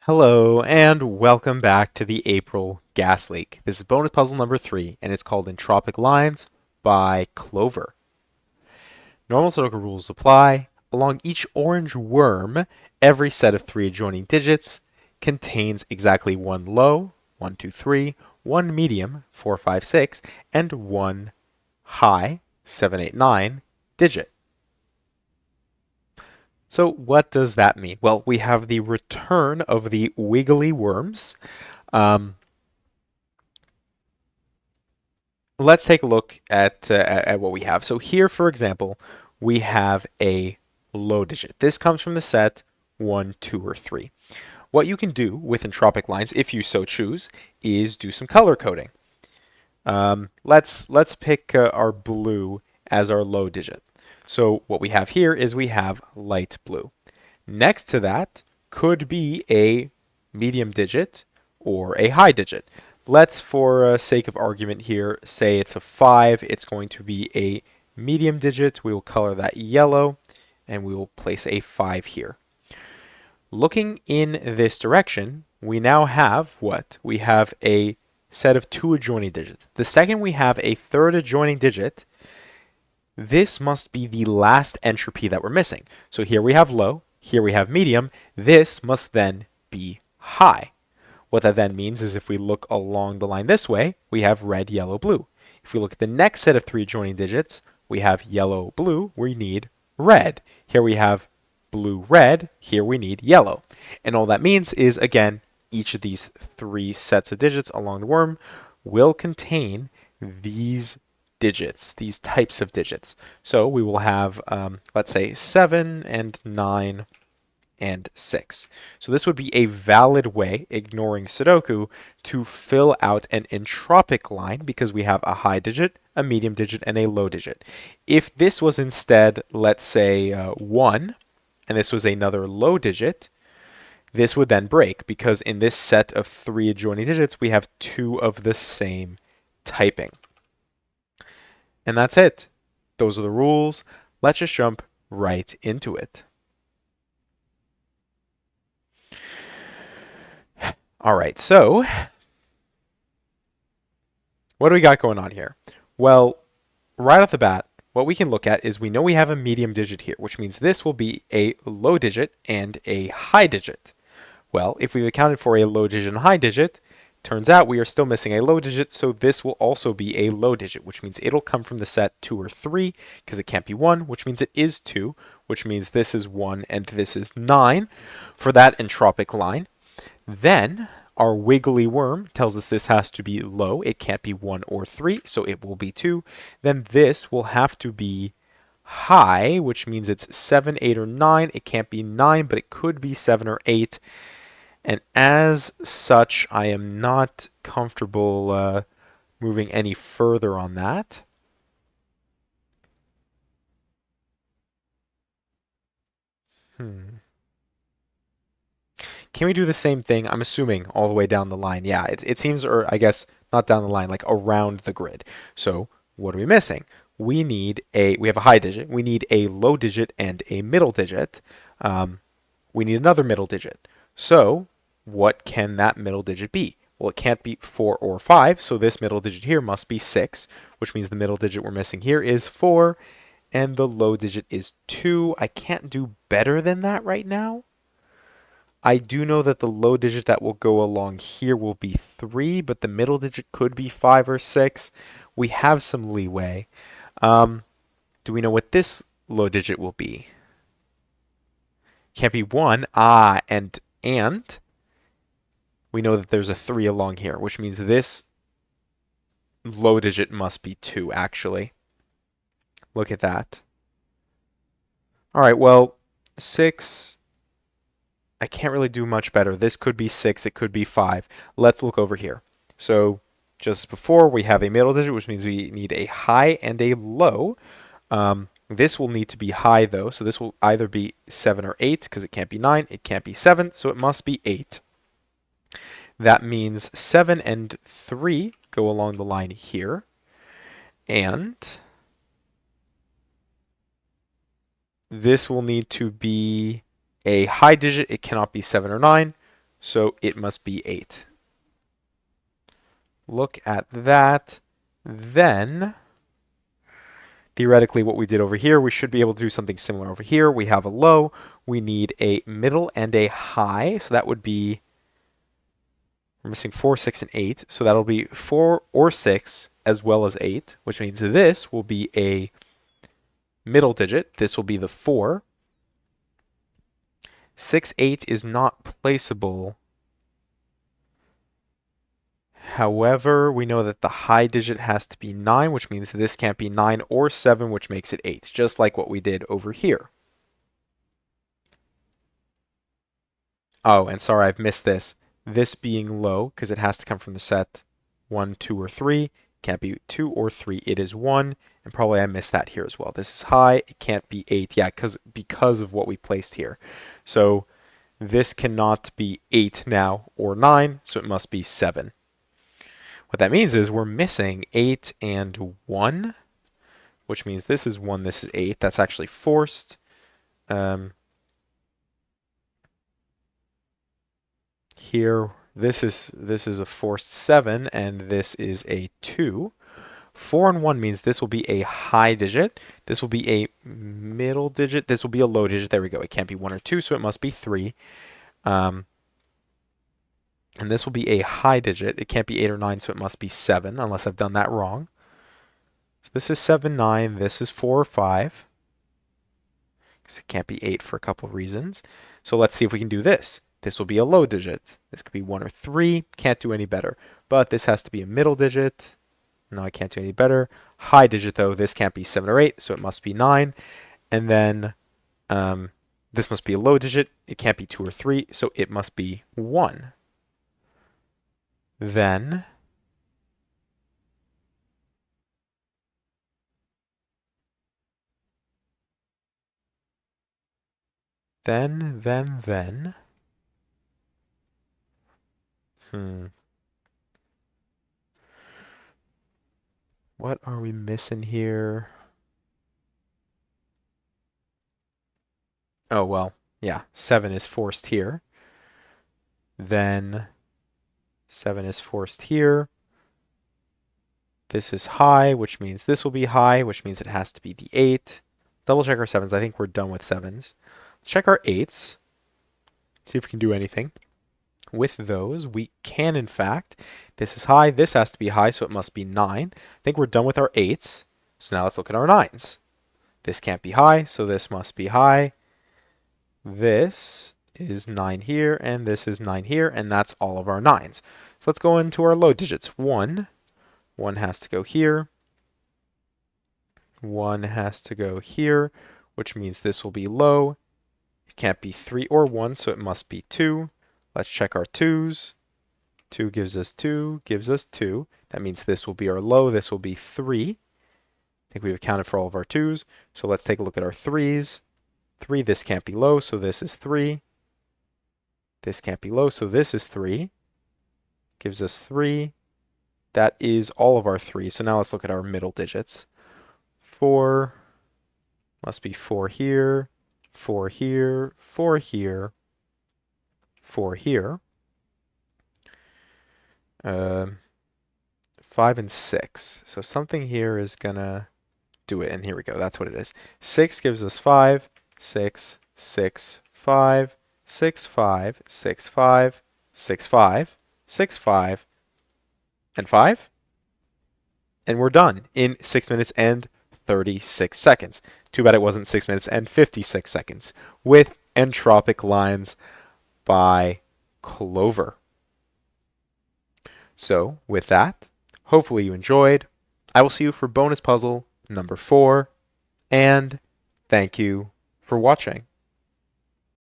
Hello, and welcome back to the April gas leak. This is bonus puzzle number 3, and it's called Entropic Lines by Clover. Normal Sudoku rules apply. Along each orange worm, every set of 3 adjoining digits contains exactly one low, 1, 2, 3, one medium, 4, 5, 6, and one high, 7, 8, 9 digit. So what does that mean? Well, we have the return of the wiggly worms. Um, let's take a look at what we have. So here, for example, we have a low digit. This comes from the set 1, 2, or 3. What you can do with entropic lines, if you so choose, is do some color coding. Let's pick our blue as our low digit. So what we have here is we have light blue. Next to that could be a medium digit or a high digit. Let's, for sake of argument here, say it's a 5. It's going to be a medium digit. We will color that yellow, and we will place a 5 here. Looking in this direction, we now have what? We have a set of 2 adjoining digits. The second we have a third adjoining digit, this must be the last entropy that we're missing. So here we have low, here we have medium. This must then be high. What that then means is if we look along the line this way, we have red, yellow, blue. If we look at the next set of 3 adjoining digits, we have yellow, blue, we need red. Here we have blue, red, here we need yellow. And all that means is, again, each of these 3 sets of digits along the worm will contain these digits, these types of digits. So we will have, let's say, 7 and 9 and 6. So this would be a valid way, ignoring Sudoku, to fill out an entropic line because we have a high digit, a medium digit, and a low digit. If this was instead, let's say, 1, and this was another low digit, this would then break because in this set of 3 adjoining digits, we have 2 of the same typing. And that's it. Those are the rules. Let's just jump right into it. All right, so what do we got going on here? Well, right off the bat, what we can look at is we know we have a medium digit here, which means this will be a low digit and a high digit. Well, if we've accounted for a low digit and high digit, turns out we are still missing a low digit, so this will also be a low digit, which means it'll come from the set 2 or 3, because it can't be 1, which means it is 2, which means this is 1 and this is 9 for that entropic line. Then our wiggly worm tells us this has to be low. It can't be 1 or 3, so it will be 2. Then this will have to be high, which means it's 7, 8, or 9. It can't be 9, but it could be 7 or 8. And as such, I am not comfortable moving any further on that. Can we do the same thing? I'm assuming all the way down the line. Yeah, it seems, or I guess not down the line, like around the grid. So what are we missing? We have a high digit. We need a low digit and a middle digit. We need another middle digit. So what can that middle digit be? Well, it can't be 4 or 5, so this middle digit here must be 6, which means the middle digit we're missing here is 4, and the low digit is 2. I can't do better than that right now. I do know that the low digit that will go along here will be 3, but the middle digit could be 5 or 6. We have some leeway. Do we know what this low digit will be? Can't be 1. And we know that there's a 3 along here, which means this low digit must be 2, actually. Look at that. All right, well, 6... I can't really do much better. This could be 6, it could be 5. Let's look over here. So just before, we have a middle digit, which means we need a high and a low. This will need to be high, though, so this will either be 7 or 8, because it can't be 9, it can't be 7, so it must be 8. That means 7 and 3 go along the line here. And this will need to be a high digit. It cannot be 7 or 9. so it must be 8. Look at that. Then, theoretically, what we did over here, we should be able to do something similar over here. We have a low. We need a middle and a high. So that would be, we're missing 4, 6, and 8. So that'll be 4 or 6 as well as 8, which means this will be a middle digit. This will be the 4. 6, 8 is not placeable. However, we know that the high digit has to be 9, which means this can't be 9 or 7, which makes it 8, just like what we did over here. Oh, and sorry, I've missed this. This being low, because it has to come from the set 1, 2, or 3. Can't be 2 or 3. It is 1, and probably I missed that here as well. This is high. It can't be 8. Yeah, because of what we placed here. So this cannot be 8 now or 9, so it must be 7. What that means is we're missing 8 and 1, which means this is 1, this is 8. That's actually forced. Here, this is a forced 7, and this is a 2. 4 and 1 means this will be a high digit. This will be a middle digit. This will be a low digit. There we go. It can't be 1 or 2, so it must be 3. And this will be a high digit. It can't be 8 or 9, so it must be 7, unless I've done that wrong. So this is 7, 9. This is 4 or 5. Because it can't be 8 for a couple of reasons. So let's see if we can do this. This will be a low digit. This could be 1 or 3. Can't do any better. But this has to be a middle digit. No, I can't do any better. High digit, though. This can't be 7 or 8, so it must be 9. And then this must be a low digit. It can't be 2 or 3, so it must be 1. Then what are we missing here? Oh, well, yeah, 7 is forced here. Then 7 is forced here. This is high, which means this will be high, which means it has to be the 8. Double check our 7s. I think we're done with 7s. Check our 8s. See if we can do anything. With those, we can, in fact, this is high, this has to be high, so it must be 9. I think we're done with our 8s. So now let's look at our 9s. This can't be high, so this must be high. This is 9 here, and this is 9 here, and that's all of our 9s. So let's go into our low digits. 1. 1 has to go here. 1 has to go here, which means this will be low. It can't be 3 or 1, so it must be 2. Let's check our 2s. 2 gives us 2, gives us 2. That means this will be our low, this will be 3. I think we've accounted for all of our 2s. So let's take a look at our 3s. 3, this can't be low, so this is 3. This can't be low, so this is 3. Gives us 3. That is all of our 3s. So now let's look at our middle digits. 4 must be 4 here, 4 here, 4 here, 4 here. 5 and 6. So something here is gonna do it, and here we go. That's what it is. 6 gives us 5, 6, 6, 5, 6, 5, 6, 5, 6, 5, 6, 5, and 5. And we're done in 6 minutes and 36 seconds. Too bad it wasn't 6 minutes and 56 seconds with entropic lines by Clover. So with that, hopefully you enjoyed. I will see you for bonus puzzle number 4, and thank you for watching.